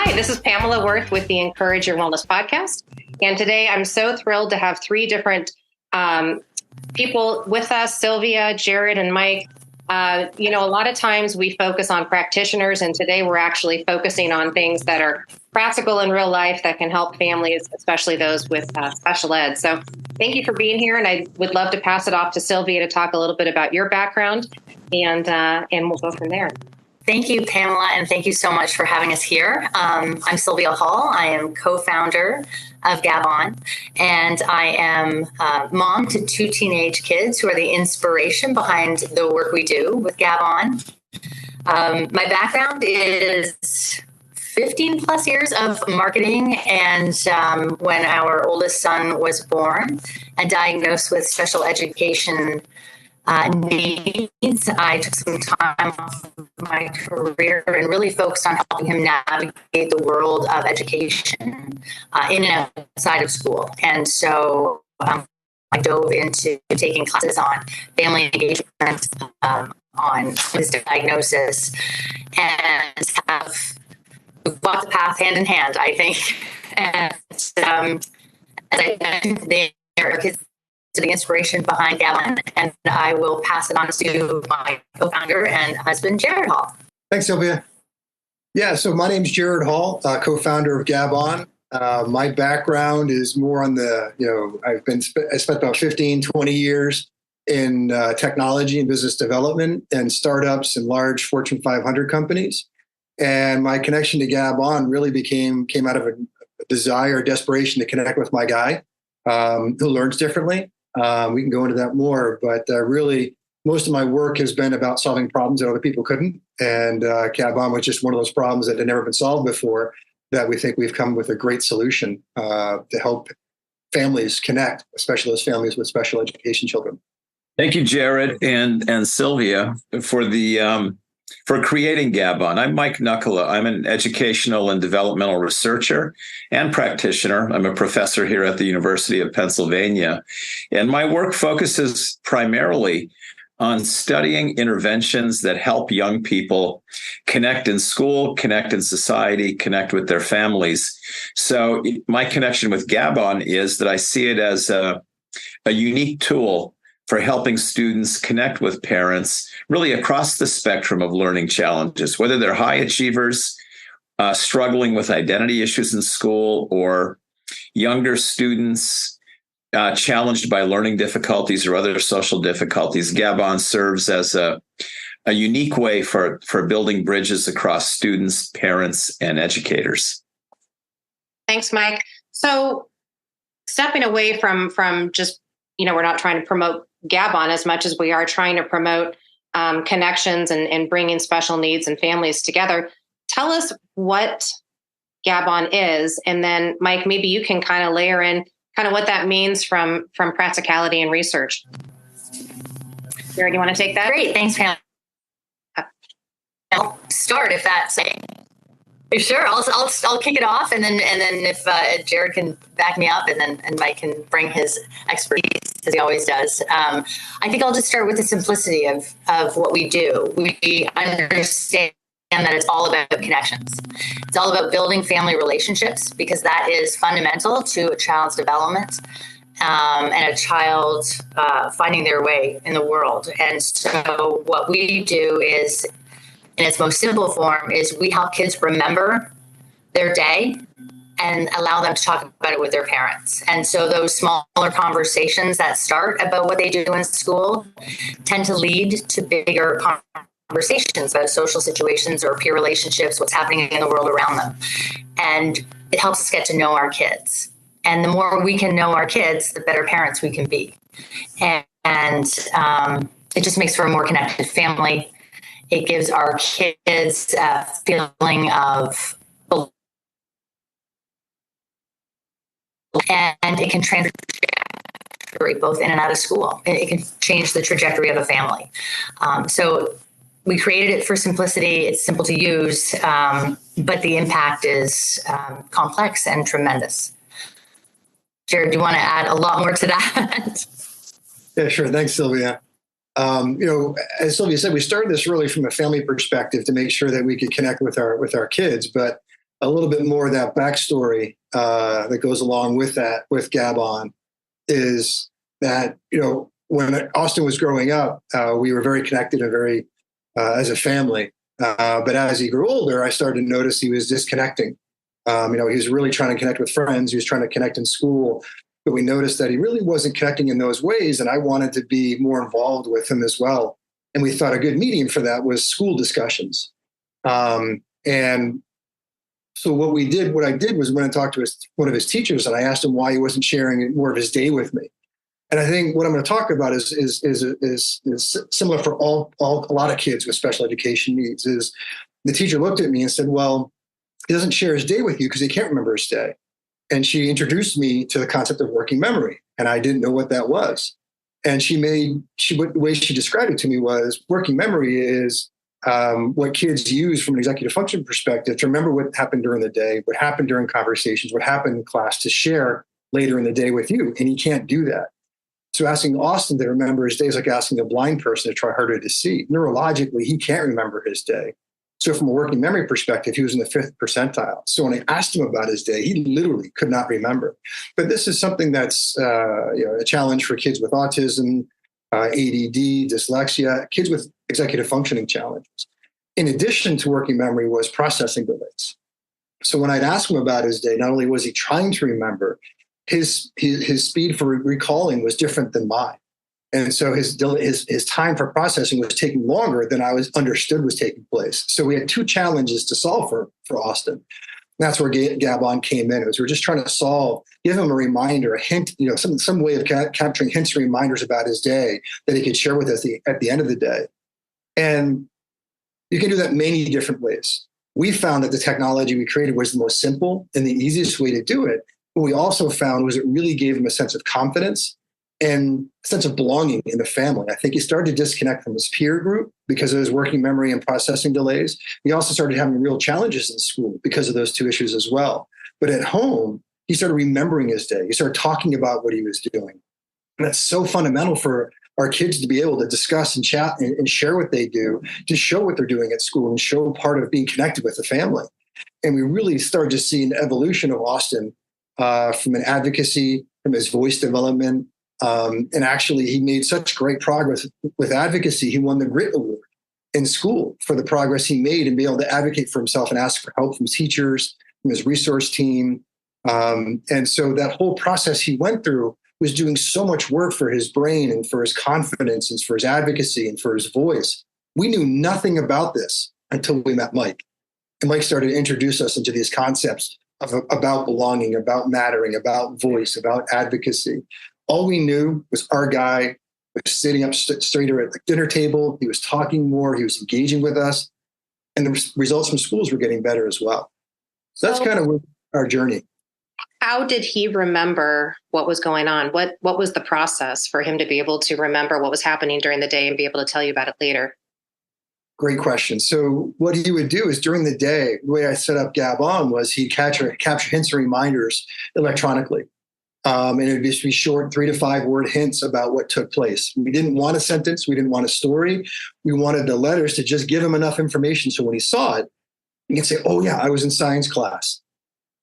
Hi, this is Pamela Worth with the Encourage Your Wellness podcast. And today I'm so thrilled to have three different people with us, Sylvia, Jarrid, and Mike. A lot of times we focus on practitioners, and today we're actually focusing on things that are practical in real life that can help families, especially those with special ed. So thank you for being here, and I would love to pass it off to Sylvia to talk a little bit about your background, and we'll go from there. Thank you, Pamela, and thank you so much for having us here. I'm Sylvia Hall. I am co-founder of GAB-on, and I am mom to two teenage kids who are the inspiration behind the work we do with GAB-on. My background is 15 plus years of marketing, and when our oldest son was born and diagnosed with special education needs, I took some time off of my career and really focused on helping him navigate the world of education in and outside of school. And so I dove into taking classes on family engagement, on his diagnosis, and have walked the path hand in hand, I think. And as I mentioned, they are kids to the inspiration behind Gabon, and I will pass it on to my co-founder and husband, Jarrid Hall. Thanks, Sylvia. Yeah, so my name's Jarrid Hall, co-founder of GAB-on. My background is more on the, I spent about 15, 20 years in technology and business development and startups and large Fortune 500 companies. And my connection to GAB-on really came out of a desire, desperation to connect with my guy who learns differently. We can go into that more, but really most of my work has been about solving problems that other people couldn't. And GAB-on was just one of those problems that had never been solved before that we think we've come with a great solution to help families connect, especially those families with special education children. Thank you, Jarrid and Sylvia, for creating GAB-on. I'm Mike Nuckola. I'm an educational and developmental researcher and practitioner. I'm a professor here at the University of Pennsylvania. And my work focuses primarily on studying interventions that help young people connect in school, connect in society, connect with their families. So my connection with GAB-on is that I see it as a unique tool for helping students connect with parents really across the spectrum of learning challenges, whether they're high achievers, struggling with identity issues in school, or younger students challenged by learning difficulties or other social difficulties. GAB-on serves as a unique way for building bridges across students, parents, and educators. Thanks, Mike. So stepping away from just, we're not trying to promote GAB-on as much as we are trying to promote connections and bringing special needs and families together. Tell us what GAB-on is, and then Mike, maybe you can kind of layer in kind of what that means from practicality and research. Jarrid, you want to take that? Great, thanks, Pam. I'll start if that's sure. I'll kick it off, and then if Jarrid can back me up, and Mike can bring his expertise as he always does. I think I'll just start with the simplicity of what we do. We understand that it's all about connections. It's all about building family relationships, because that is fundamental to a child's development and a child finding their way in the world. And so what we do is, in its most simple form, is we help kids remember their day and allow them to talk about it with their parents. And so those smaller conversations that start about what they do in school tend to lead to bigger conversations about social situations or peer relationships, what's happening in the world around them. And it helps us get to know our kids. And the more we can know our kids, the better parents we can be. And it just makes for a more connected family. It gives our kids a feeling of belonging, and it can transfer both in and out of school. It can change the trajectory of a family. So we created it for simplicity. It's simple to use, but the impact is complex and tremendous. Jarrid, do you want to add a lot more to that? Yeah, sure. Thanks, Sylvia. As Sylvia said, we started this really from a family perspective to make sure that we could connect with our kids. But a little bit more of that backstory that goes along with that, with Gabon, is that, when Austin was growing up, we were very connected and very, as a family. But as he grew older, I started to notice he was disconnecting. He was really trying to connect with friends. He was trying to connect in school. But we noticed that he really wasn't connecting in those ways. And I wanted to be more involved with him as well. And we thought a good medium for that was school discussions. And so what I did was went and talked to one of his teachers, and I asked him why he wasn't sharing more of his day with me. And I think what I'm going to talk about is similar for a lot of kids with special education needs. Is the teacher looked at me and said, "Well, he doesn't share his day with you because he can't remember his day." And she introduced me to the concept of working memory, and I didn't know what that was. And the way she described it to me was working memory is what kids use from an executive function perspective to remember what happened during the day, what happened during conversations, what happened in class to share later in the day with you. And he can't do that. So asking Austin to remember his day is like asking a blind person to try harder to see. Neurologically, he can't remember his day. So from a working memory perspective, he was in the 5th percentile. So when I asked him about his day, he literally could not remember. But this is something that's a challenge for kids with autism, ADD, dyslexia, kids with executive functioning challenges. In addition to working memory was processing delays. So when I'd ask him about his day, not only was he trying to remember, his speed for recalling was different than mine. And so his time for processing was taking longer than I understood was taking place. So we had two challenges to solve for Austin. And that's where GAB-on came in. We're just trying to give him a reminder, a hint, some way of capturing hints and reminders about his day that he could share with us at the end of the day. And you can do that many different ways. We found that the technology we created was the most simple and the easiest way to do it. What we also found was it really gave him a sense of confidence and a sense of belonging in the family. I think he started to disconnect from his peer group because of his working memory and processing delays. He also started having real challenges in school because of those two issues as well. But at home, he started remembering his day. He started talking about what he was doing. And that's so fundamental for our kids to be able to discuss and chat and share what they do, to show what they're doing at school and show part of being connected with the family. And we really started to see an evolution of Austin from an advocacy, from his voice development. And actually, he made such great progress with advocacy. He won the Grit Award in school for the progress he made and be able to advocate for himself and ask for help from teachers, from his resource team. And so that whole process he went through was doing so much work for his brain and for his confidence and for his advocacy and for his voice. We knew nothing about this until we met Mike. And Mike started to introduce us into these concepts about belonging, about mattering, about voice, about advocacy. All we knew was our guy was sitting up straighter at the dinner table. He was talking more. He was engaging with us. And the results from schools were getting better as well. So that's kind of our journey. How did he remember what was going on? What was the process for him to be able to remember what was happening during the day and be able to tell you about it later? Great question. So what he would do is during the day, the way I set up GAB-on was he'd capture hints and reminders electronically. And it would just be short 3 to 5 word hints about what took place. We didn't want a sentence. We didn't want a story. We wanted the letters to just give him enough information. So when he saw it, he can say, oh yeah, I was in science class.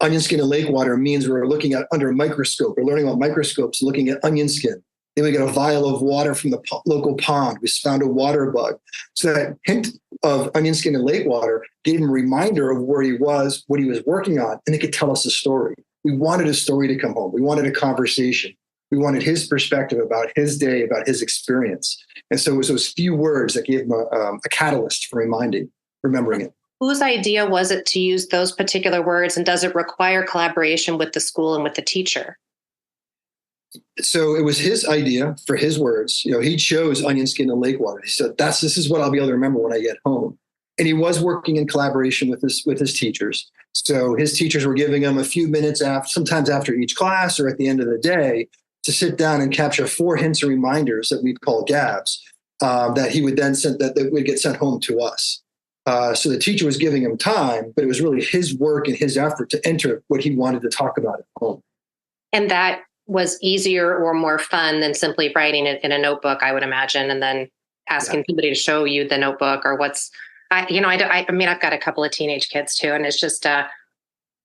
Onion skin and lake water means we're looking at under a microscope. We're learning about microscopes, looking at onion skin. Then we get a vial of water from the local pond. We found a water bug. So that hint of onion skin and lake water gave him a reminder of where he was, what he was working on, and it could tell us a story. We wanted a story to come home. We wanted a conversation. We wanted his perspective about his day, about his experience. And so it was those few words that gave him a catalyst for remembering it. Whose idea was it to use those particular words, and does it require collaboration with the school and with the teacher? So it was his idea for his words. He chose onion skin and lake water. He said, this is what I'll be able to remember when I get home. And he was working in collaboration with his teachers. So his teachers were giving him a few minutes sometimes after each class or at the end of the day, to sit down and capture 4 hints or reminders that we'd call GABs that he would then that would get sent home to us. So the teacher was giving him time, but it was really his work and his effort to enter what he wanted to talk about at home. And that was easier or more fun than simply writing it in a notebook, I would imagine, and then asking somebody to show you the notebook or I've got a couple of teenage kids too. And it's just,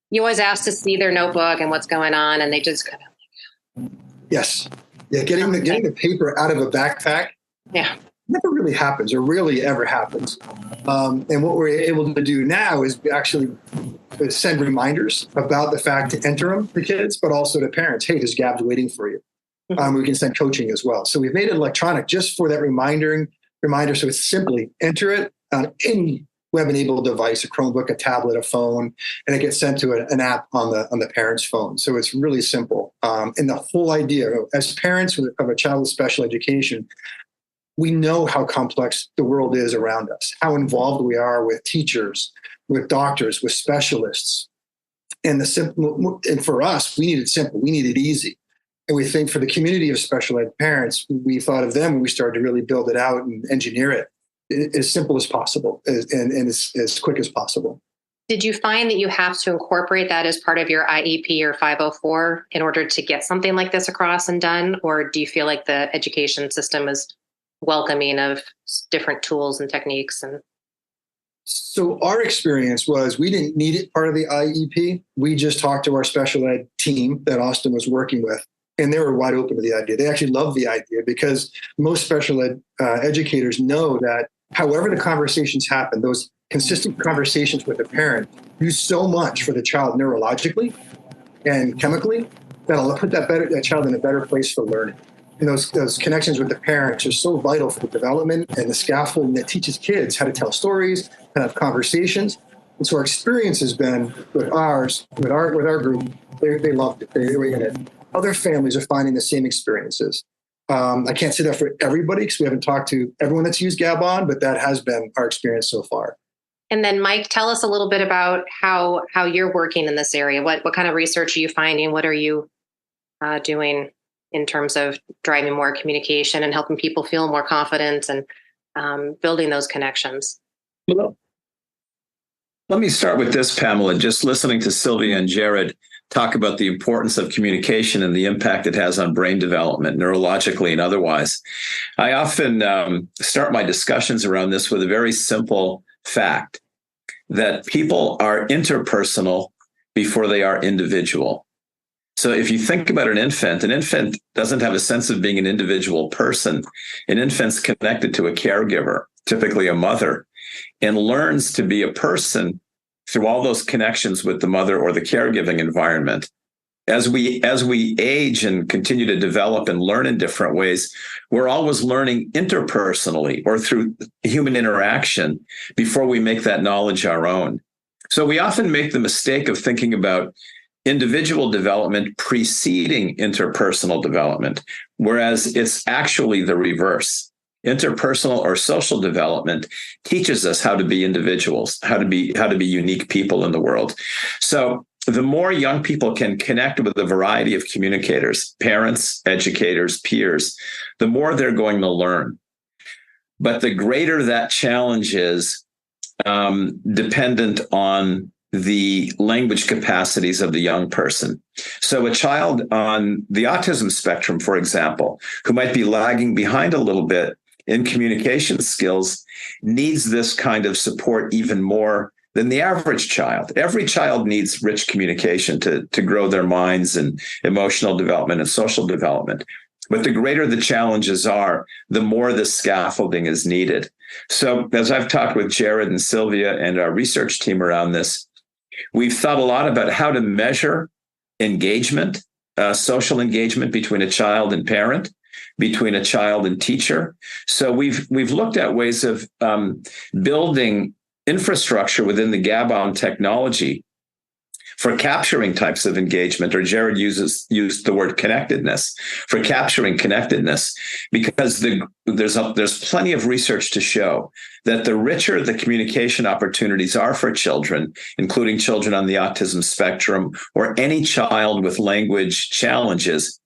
You always ask to see their notebook and what's going on, and they just kind of. Yes. Yeah. Getting the paper out of a backpack. Yeah. Never really happens or rarely ever happens. And what we're able to do now is actually send reminders about the fact to enter them to kids, but also to parents. Hey, there's GABs waiting for you. We can send coaching as well. So we've made it electronic just for that reminder. So it's simply enter it on any web-enabled device, a Chromebook, a tablet, a phone, and it gets sent to an app on the parent's phone. So it's really simple. And the whole idea, as parents of a child with special education, we know how complex the world is around us, how involved we are with teachers, with doctors, with specialists. And for us, we need it simple. We need it easy. And we think for the community of special ed parents, we thought of them when we started to really build it out and engineer it as simple as possible and as quick as possible. Did you find that you have to incorporate that as part of your IEP or 504 in order to get something like this across and done? Or do you feel like the education system is welcoming of different tools and techniques? And so our experience was we didn't need it part of the IEP. We just talked to our special ed team that Austin was working with, and they were wide open to the idea. They actually loved the idea because most special ed educators know that however the conversations happen, those consistent conversations with the parent do so much for the child neurologically and chemically that'll put that child in a better place for learning. And those connections with the parents are so vital for the development and the scaffolding that teaches kids how to tell stories, how to have conversations. And so our experience has been with our group, they loved it. They were in it. Other families are finding the same experiences. I can't say that for everybody because we haven't talked to everyone that's used GAB-on, but that has been our experience so far. And then, Mike, tell us a little bit about how you're working in this area. What kind of research are you finding? What are you doing in terms of driving more communication and helping people feel more confident and building those connections? Well, let me start with this, Pamela. Just listening to Sylvia and Jarrid talk about the importance of communication and the impact it has on brain development, neurologically and otherwise. I often start my discussions around this with a very simple fact that people are interpersonal before they are individual. So if you think about an infant doesn't have a sense of being an individual person. An infant's connected to a caregiver, typically a mother, and learns to be a person through all those connections with the mother or the caregiving environment. As we age and continue to develop and learn in different ways, we're always learning interpersonally or through human interaction before we make that knowledge our own. So we often make the mistake of thinking about individual development preceding interpersonal development, whereas it's actually the reverse. Interpersonal or social development teaches us how to be individuals, how to be unique people in the world. So the more young people can connect with a variety of communicators, parents, educators, peers, the more they're going to learn. But the greater that challenge is dependent on the language capacities of the young person. So a child on the autism spectrum, for example, who might be lagging behind a little bit in communication skills, needs this kind of support even more than the average child. Every child needs rich communication to grow their minds and emotional development and social development. But the greater the challenges are, the more the scaffolding is needed. So as I've talked with Jarrid and Sylvia and our research team around this, we've thought a lot about how to measure engagement, social engagement between a child and parent, between a child and teacher. So we've looked at ways of building infrastructure within the GAB-on technology for capturing types of engagement, or Jarrid used the word connectedness, for capturing connectedness, because there's plenty of research to show that the richer the communication opportunities are for children, including children on the autism spectrum or any child with language challenges,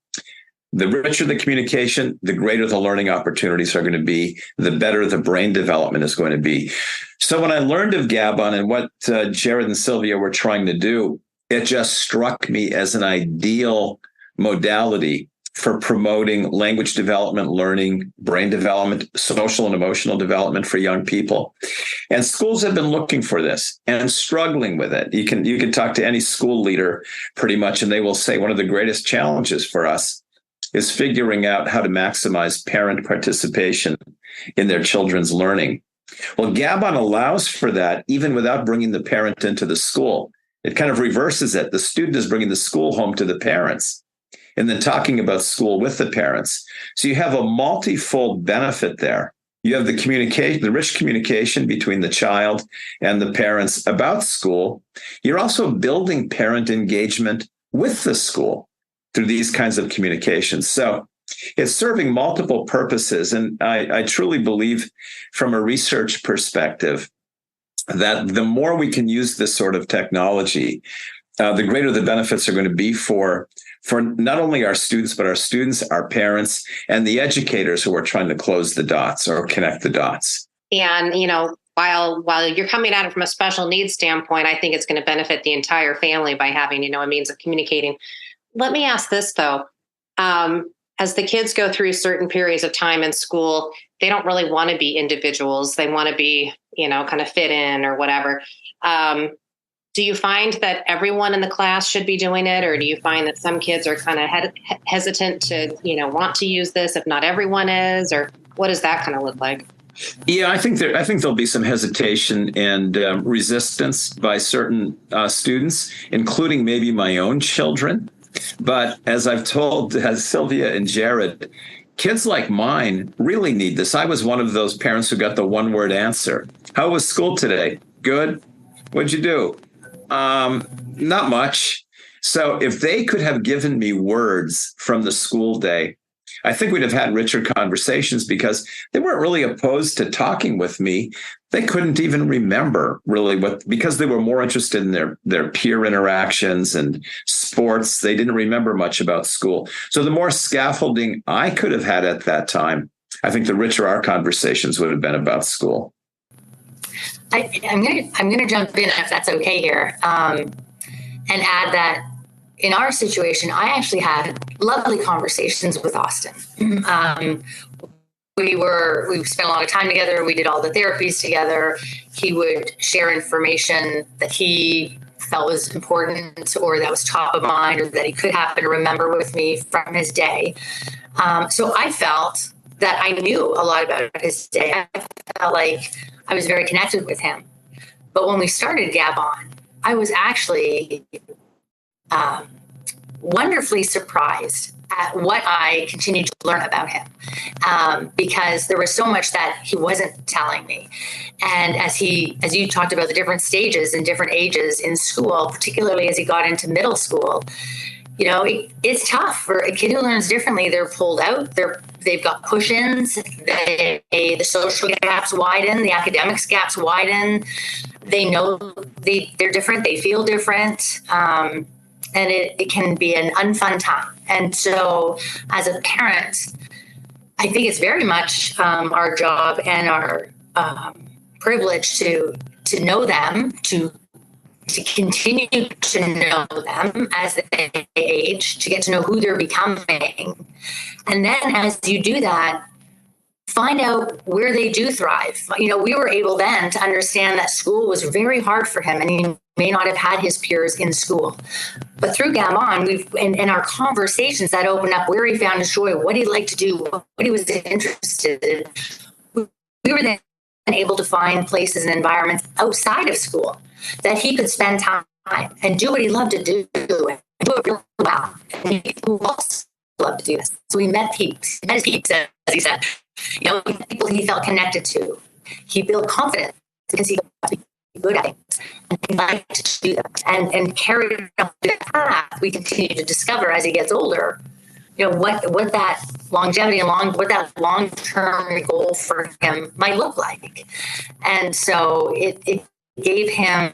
the richer the communication, the greater the learning opportunities are going to be, the better the brain development is going to be. So when I learned of GAB-on and what Jarrid and Sylvia were trying to do, it just struck me as an ideal modality for promoting language development, learning, brain development, social and emotional development for young people. And schools have been looking for this and struggling with it. You can talk to any school leader pretty much, and they will say one of the greatest challenges for us is figuring out how to maximize parent participation in their children's learning. Well, Gabon allows for that even without bringing the parent into the school. It kind of reverses it. The student is bringing the school home to the parents and then talking about school with the parents. So you have a multifold benefit there. You have the communication, the rich communication between the child and the parents about school. You're also building parent engagement with the school through these kinds of communications. So it's serving multiple purposes. And I truly believe from a research perspective that the more we can use this sort of technology, the greater the benefits are going to be for not only our students, but our students, our parents, and the educators who are trying to close the dots or connect the dots. And, while you're coming at it from a special needs standpoint, I think it's going to benefit the entire family by having, a means of communicating. Let me ask this, though. As the kids go through certain periods of time in school, they don't really want to be individuals. They want to be, kind of fit in or whatever. Do you find that everyone in the class should be doing it? Or do you find that some kids are kind of hesitant to, want to use this if not everyone is? Or what does that kind of look like? Yeah, I think there'll be some hesitation and resistance by certain students, including maybe my own children. But as I've told Sylvia and Jarrid, kids like mine really need this. I was one of those parents who got the one-word answer. How was school today? Good. What'd you do? Not much. So if they could have given me words from the school day, I think we'd have had richer conversations because they weren't really opposed to talking with me. They couldn't even remember really because they were more interested in their peer interactions and sports. They didn't remember much about school. So the more scaffolding I could have had at that time, I think the richer our conversations would have been about school. I'm gonna jump in if that's okay here, and add that in our situation, I actually had lovely conversations with Austin. We spent a lot of time together. We did all the therapies together. He would share information that he felt was important or that was top of mind or that he could happen to remember with me from his day. So I felt that I knew a lot about his day. I felt like I was very connected with him. But when we started Gab-on, I was actually wonderfully surprised at what I continued to learn about him, because there was so much that he wasn't telling me. And as you talked about the different stages and different ages in school, particularly as he got into middle school, it's tough for a kid who learns differently. They're pulled out. They've got push-ins. The social gaps widen. The academics gaps widen. They know they're different. They feel different. And it can be an unfun time. And so as a parent, I think it's very much our job and our privilege to know them, to continue to know them as they age, to get to know who they're becoming. And then as you do that, find out where they do thrive. We were able then to understand that school was very hard for him and he may not have had his peers in school. But through Gab-on, in our conversations that opened up where he found his joy, what he'd like to do, what he was interested in, we were then able to find places and environments outside of school that he could spend time and do what he loved to do and do it really well. And who else loved to do this? So we met peeps. He met his peeps, as he said. People he felt connected to. He built confidence because he got to be good at it. And he liked to do that. And carried on the path we continue to discover as he gets older, what that longevity and what that long-term goal for him might look like. And so it gave him,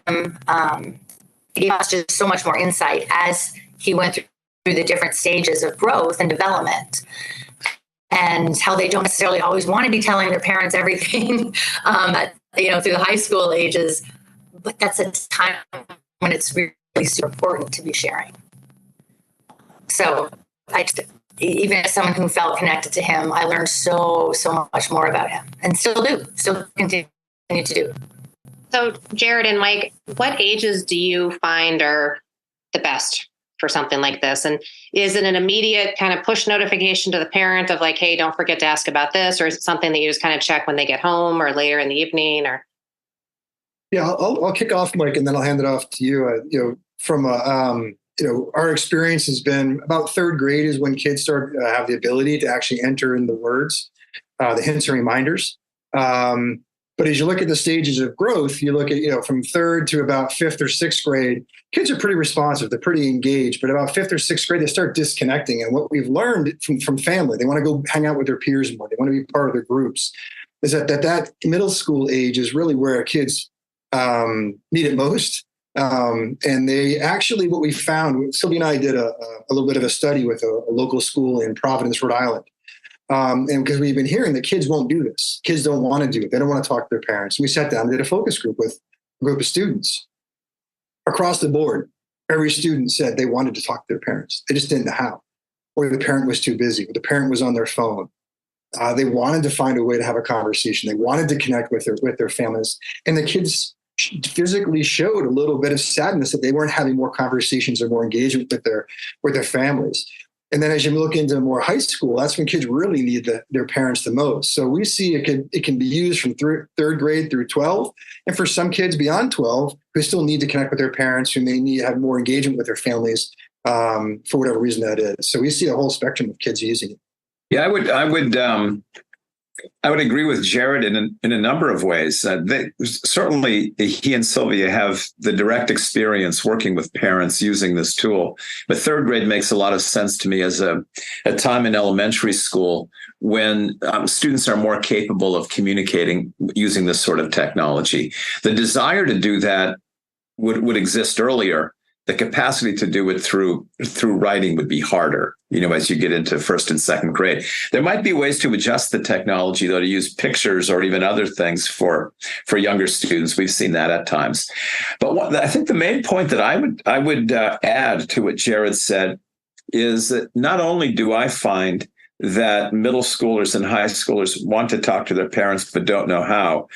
gave us just so much more insight as he went through the different stages of growth and development, and how they don't necessarily always want to be telling their parents everything, through the high school ages. But that's a time when it's really super important to be sharing. So even as someone who felt connected to him, I learned so much more about him, and still continue to do. So, Jarrid and Mike, what ages do you find are the best for something like this? And is it an immediate kind of push notification to the parent of like, hey, don't forget to ask about this? Or is it something that you just kind of check when they get home or later in the evening? Or Yeah, I'll kick off, Mike, and then I'll hand it off to you. From our experience has been about third grade is when kids start have the ability to actually enter in the words, the hints and reminders. But as you look at the stages of growth, you look at, from third to about fifth or sixth grade, kids are pretty responsive. They're pretty engaged. But about fifth or sixth grade, they start disconnecting. And what we've learned from family, they want to go hang out with their peers more. They want to be part of their groups. Is that middle school age is really where kids need it most. And they actually, what we found, Sylvia and I did a little bit of a study with a local school in Providence, Rhode Island. And because we've been hearing that kids won't do this. Kids don't want to do it. They don't want to talk to their parents. And we sat down and did a focus group with a group of students. Across the board, every student said they wanted to talk to their parents. They just didn't know how. Or the parent was too busy. Or the parent was on their phone. They wanted to find a way to have a conversation. They wanted to connect with their families. And the kids physically showed a little bit of sadness that they weren't having more conversations or more engagement with their families. And then as you look into more high school, that's when kids really need their parents the most. So we see it can be used from third grade through 12. And for some kids beyond 12 who still need to connect with their parents, who may need to have more engagement with their families for whatever reason that is. So we see a whole spectrum of kids using it. Yeah, I would agree with Jarrid in a number of ways. Certainly, he and Sylvia have the direct experience working with parents using this tool. But third grade makes a lot of sense to me as a time in elementary school when students are more capable of communicating using this sort of technology. The desire to do that would exist earlier. The capacity to do it through writing would be harder, as you get into first and second grade. There might be ways to adjust the technology, though, to use pictures or even other things for younger students. We've seen that at times. But I think the main point that I would add to what Jarrid said is that not only do I find that middle schoolers and high schoolers want to talk to their parents but don't know how,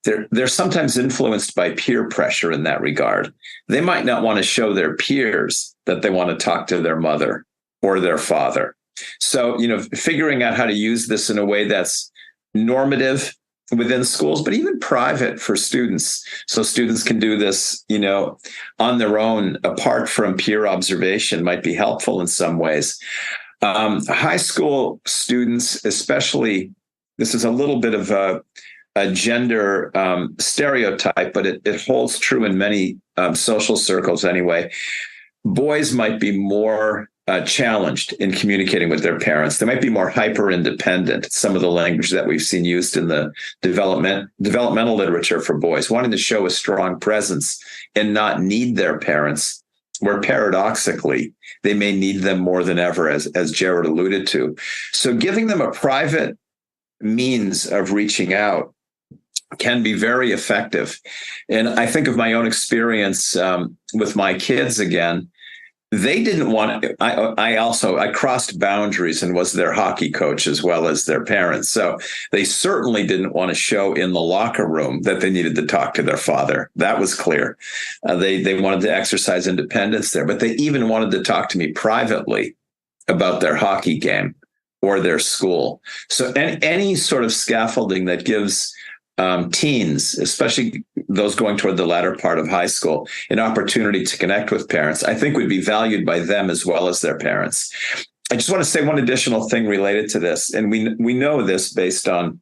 they're sometimes influenced by peer pressure in that regard. They might not want to show their peers that they want to talk to their mother or their father. So, figuring out how to use this in a way that's normative within schools, but even private for students. So students can do this, on their own, apart from peer observation, might be helpful in some ways. High school students, especially, this is a little bit of a gender stereotype, but it holds true in many social circles anyway. Boys might be more challenged in communicating with their parents. They might be more hyper-independent. Some of the language that we've seen used in the developmental literature for boys, wanting to show a strong presence and not need their parents, where paradoxically, they may need them more than ever, as Jarrid alluded to. So giving them a private means of reaching out can be very effective. And I think of my own experience with my kids again. They didn't want to, I crossed boundaries and was their hockey coach as well as their parents. So they certainly didn't want to show in the locker room that they needed to talk to their father. That was clear. They wanted to exercise independence there, but they even wanted to talk to me privately about their hockey game or their school. So any sort of scaffolding that gives teens, especially those going toward the latter part of high school, an opportunity to connect with parents, I think would be valued by them as well as their parents. I just want to say one additional thing related to this, and we know this based on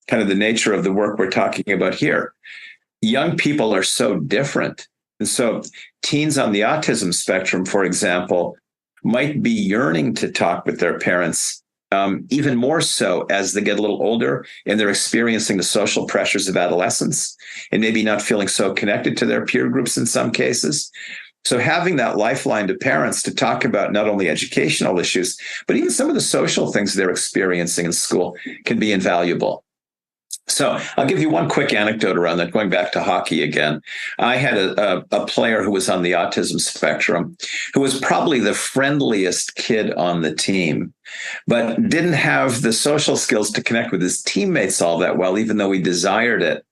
kind of the nature of the work we're talking about here. Young people are so different. And so teens on the autism spectrum, for example, might be yearning to talk with their parents even more so as they get a little older and they're experiencing the social pressures of adolescence and maybe not feeling so connected to their peer groups in some cases. So having that lifeline to parents to talk about not only educational issues, but even some of the social things they're experiencing in school can be invaluable. So I'll give you one quick anecdote around that, going back to hockey again. I had a player who was on the autism spectrum, who was probably the friendliest kid on the team, but didn't have the social skills to connect with his teammates all that well, even though he desired it.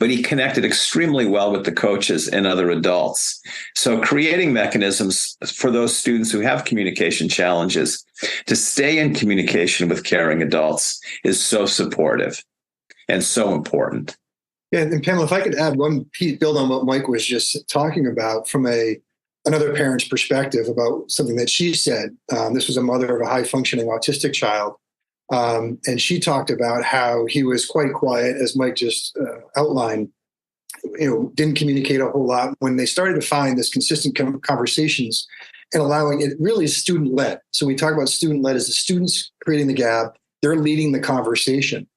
but he connected extremely well with the coaches and other adults. So creating mechanisms for those students who have communication challenges to stay in communication with caring adults is so supportive and so important. Yeah, and Pamela, if I could add one piece, build on what Mike was just talking about from another parent's perspective about something that she said. This was a mother of a high-functioning autistic child. And she talked about how he was quite quiet, as Mike just outlined, didn't communicate a whole lot. When they started to find this consistent conversations and allowing it really is student-led. So we talk about student-led as the students creating the gap, they're leading the conversation.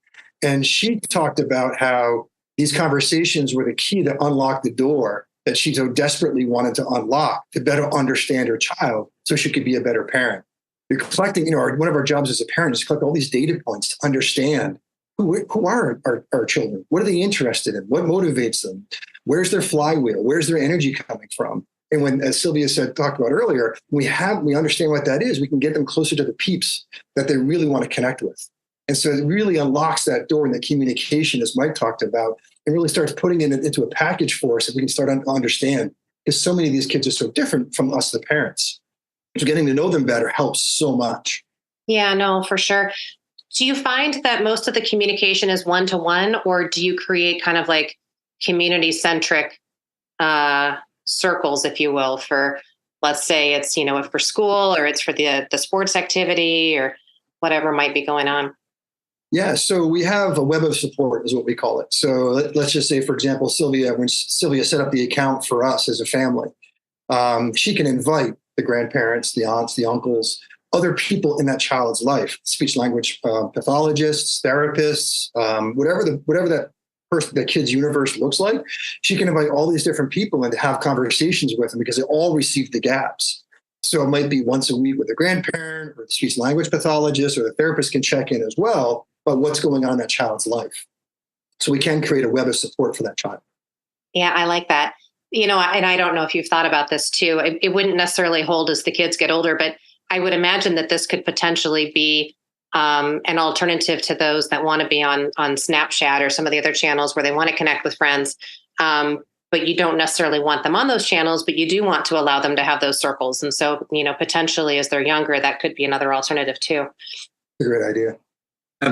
And she talked about how these conversations were the key to unlock the door that she so desperately wanted to unlock to better understand her child so she could be a better parent. You're collecting, one of our jobs as a parent is to collect all these data points to understand who are our children. What are they interested in? What motivates them? Where's their flywheel? Where's their energy coming from? And when, as Sylvia talked about earlier, we understand what that is, we can get them closer to the peeps that they really want to connect with. And so it really unlocks that door in the communication, as Mike talked about, and really starts putting it into a package for us that we can start to understand. Because so many of these kids are so different from us, the parents. So getting to know them better helps so much. Yeah, no, for sure. Do you find that most of the communication is one-to-one, or do you create kind of like community-centric circles, if you will, for, let's say it's, for school, or it's for the sports activity or whatever might be going on? Yeah, so we have a web of support is what we call it. So let's just say, for example, when Sylvia set up the account for us as a family, she can invite the grandparents, the aunts, the uncles, other people in that child's life, speech language pathologists, therapists, whatever that kid's universe looks like. She can invite all these different people and to have conversations with them because they all receive the GABs. So it might be once a week with a grandparent or the speech language pathologist, or the therapist can check in as well about what's going on in that child's life. So we can create a web of support for that child. Yeah, I like that. And I don't know if you've thought about this too. It wouldn't necessarily hold as the kids get older, but I would imagine that this could potentially be an alternative to those that want to be on Snapchat or some of the other channels where they want to connect with friends. But you don't necessarily want them on those channels, but you do want to allow them to have those circles. And so, potentially as they're younger, that could be another alternative too. A great idea.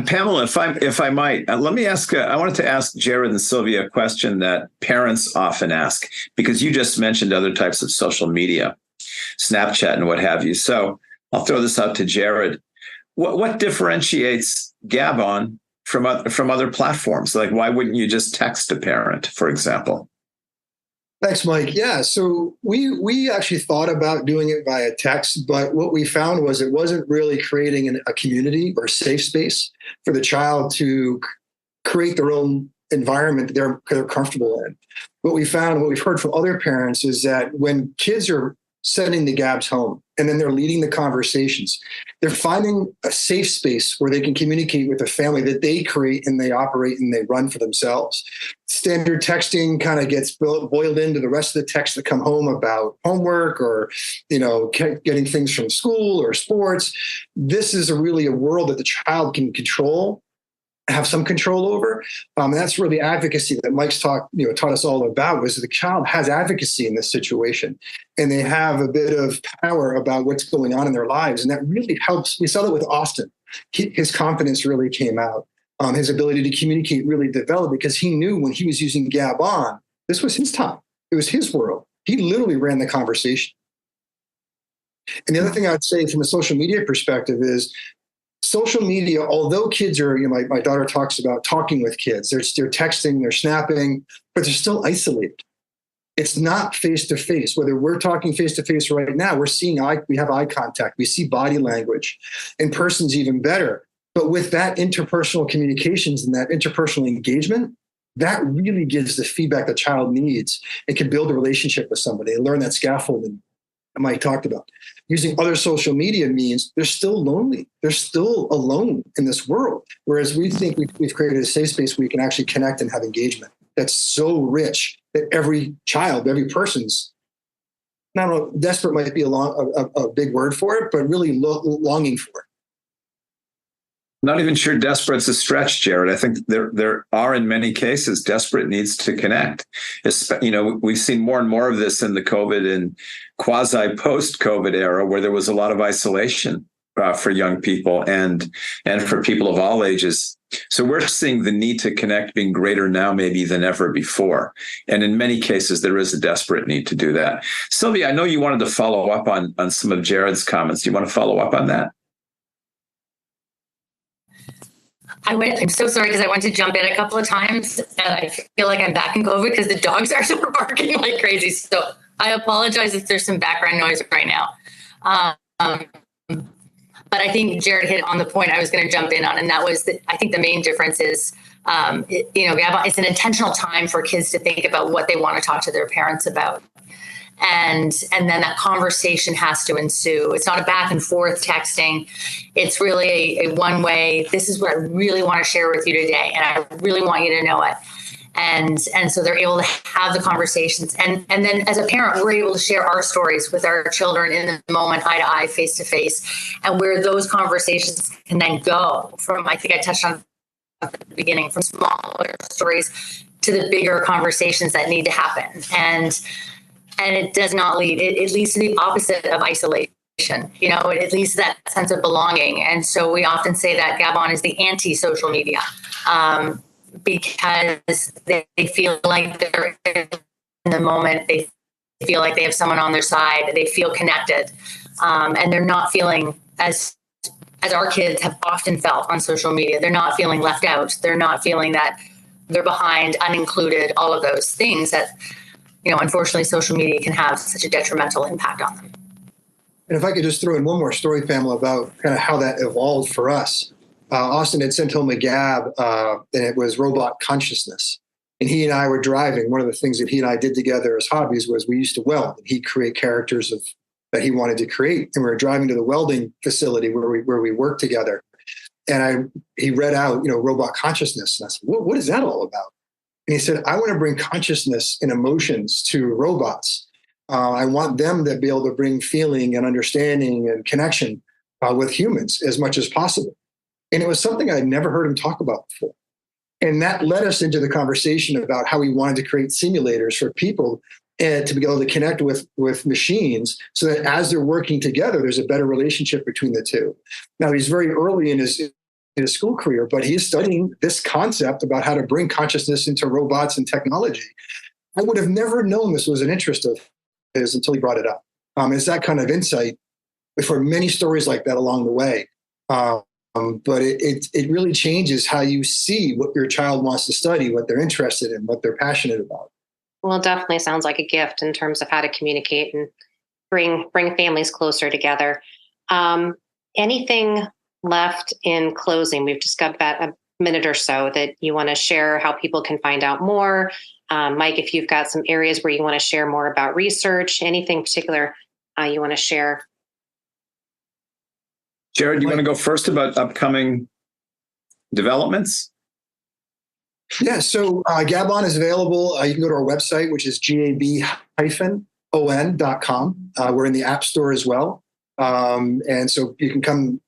Pamela, if I might, let me ask, I wanted to ask Jarrid and Sylvia a question that parents often ask, because you just mentioned other types of social media, Snapchat and what have you. So I'll throw this out to Jarrid. What differentiates Gabon from other platforms? Like, why wouldn't you just text a parent, for example? Thanks, Mike. Yeah, so we actually thought about doing it via text, but what we found was it wasn't really creating a community or safe space for the child to create their own environment that they're comfortable in. What we found, what we've heard from other parents, is that when kids are sending the GABs home and then they're leading the conversations, they're finding a safe space where they can communicate with a family that they create and they operate and they run for themselves. Standard texting kind of gets boiled into the rest of the texts that come home about homework or, getting things from school or sports. This is really a world that the child can control, have some control over. And that's where the advocacy that Mike's taught us all about, was the child has advocacy in this situation and they have a bit of power about what's going on in their lives. And that really helps. We saw that with Austin. His confidence really came out. His ability to communicate really developed because he knew when he was using GAB-on, this was his time. It was his world. He literally ran the conversation. And the other thing I would say from a social media perspective is social media, although kids are, my daughter talks about talking with kids, they're texting, they're snapping, but they're still isolated. It's not face-to-face. Whether we're talking face-to-face right now, we have eye contact, we see body language. In person's even better. But with that interpersonal communications and that interpersonal engagement, that really gives the feedback the child needs and can build a relationship with somebody and learn that scaffolding that Mike talked about. Using other social media means they're still lonely. They're still alone in this world. Whereas we think we've created a safe space where we can actually connect and have engagement. That's so rich that every child, every person's, I don't know, desperate might be a big word for it, but really longing for it. Not even sure desperate's a stretch, Jarrid. I think there are in many cases desperate needs to connect. We've seen more and more of this in the COVID and quasi post-COVID era, where there was a lot of isolation for young people and for people of all ages. So we're seeing the need to connect being greater now maybe than ever before. And in many cases, there is a desperate need to do that. Sylvia, I know you wanted to follow up on some of Jarrid's comments. Do you want to follow up on that? I'm so sorry because I went to jump in a couple of times and I feel like I'm back in COVID because the dogs are sort of barking like crazy. So I apologize if there's some background noise right now. But I think Jarrid hit on the point I was going to jump in on, and that was that I think the main difference is, Gabon, it's an intentional time for kids to think about what they want to talk to their parents about. And then that conversation has to ensue. It's not a back and forth texting. It's really a one-way, this is what I really want to share with you today, and I really want you to know it. And so they're able to have the conversations. And then as a parent, we're able to share our stories with our children in the moment, eye to eye, face to face, and where those conversations can then go from, I think I touched on at the beginning, from smaller stories to the bigger conversations that need to happen. And it does not lead, it leads to the opposite of isolation. It leads to that sense of belonging. And so we often say that Gabon is the anti-social media, because they feel like they're in the moment. They feel like they have someone on their side. They feel connected. And they're not feeling as our kids have often felt on social media. They're not feeling left out. They're not feeling that they're behind, unincluded, all of those things that, unfortunately, social media can have such a detrimental impact on them. And if I could just throw in one more story, Pamela, about kind of how that evolved for us. Austin had sent home a GAB, and it was robot consciousness. And he and I were driving. One of the things that he and I did together as hobbies was we used to weld. And he'd create characters that he wanted to create. And we were driving to the welding facility where we worked together. And he read out, robot consciousness. And I said, what is that all about? And he said, I want to bring consciousness and emotions to robots. I want them to be able to bring feeling and understanding and connection with humans as much as possible. And it was something I'd never heard him talk about before. And that led us into the conversation about how we wanted to create simulators for people and to be able to connect with machines so that as they're working together, there's a better relationship between the two. Now, he's very early in his school career, but he's studying this concept about how to bring consciousness into robots and technology. I would have never known this was an interest of his until he brought it up. It's that kind of insight for many stories like that along the way. But it really changes how you see what your child wants to study, what they're interested in, what they're passionate about. Well, it definitely sounds like a gift in terms of how to communicate and bring families closer together. Anything left in closing? We've just got about a minute or so that you want to share how people can find out more. Mike, if you've got some areas where you want to share more about research, anything particular you want to share. Jarrid, you want to go first about upcoming developments? Yeah, so Gab-on is available. You can go to our website, which is GAB-on.com. We're in the App Store as well. And so you can come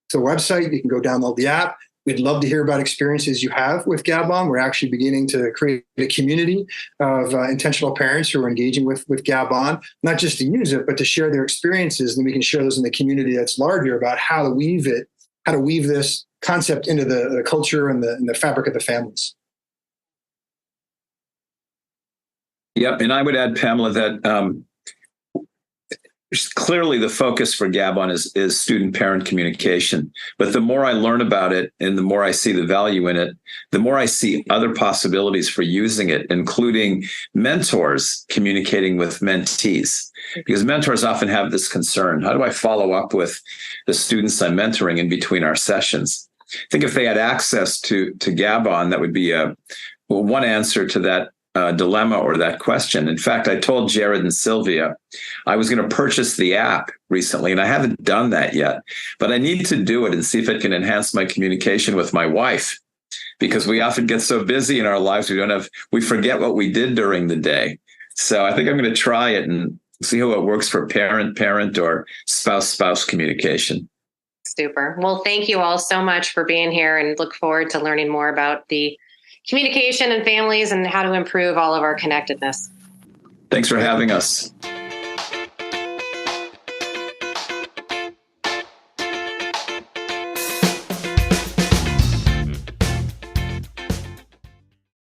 to the website, you can go download the app. We'd love to hear about experiences you have with Gab-on. We're actually beginning to create a community of intentional parents who are engaging with Gab-on, not just to use it, but to share their experiences. And we can share those in the community that's larger about how to weave this concept into the culture and the fabric of the families. Yep. And I would add, Pamela, that clearly the focus for Gab-on is student-parent communication. But the more I learn about it and the more I see the value in it, the more I see other possibilities for using it, including mentors communicating with mentees. Because mentors often have this concern. How do I follow up with the students I'm mentoring in between our sessions? I think if they had access to Gab-on, that would be one answer to that dilemma or that question. In fact, I told Jarrid and Sylvia I was going to purchase the app recently, and I haven't done that yet, but I need to do it and see if it can enhance my communication with my wife, because we often get so busy in our lives, we forget what we did during the day. So I think I'm going to try it and see how it works for parent or spouse communication. Super. Well, thank you all so much for being here, and look forward to learning more about the communication and families and how to improve all of our connectedness. Thanks for having us.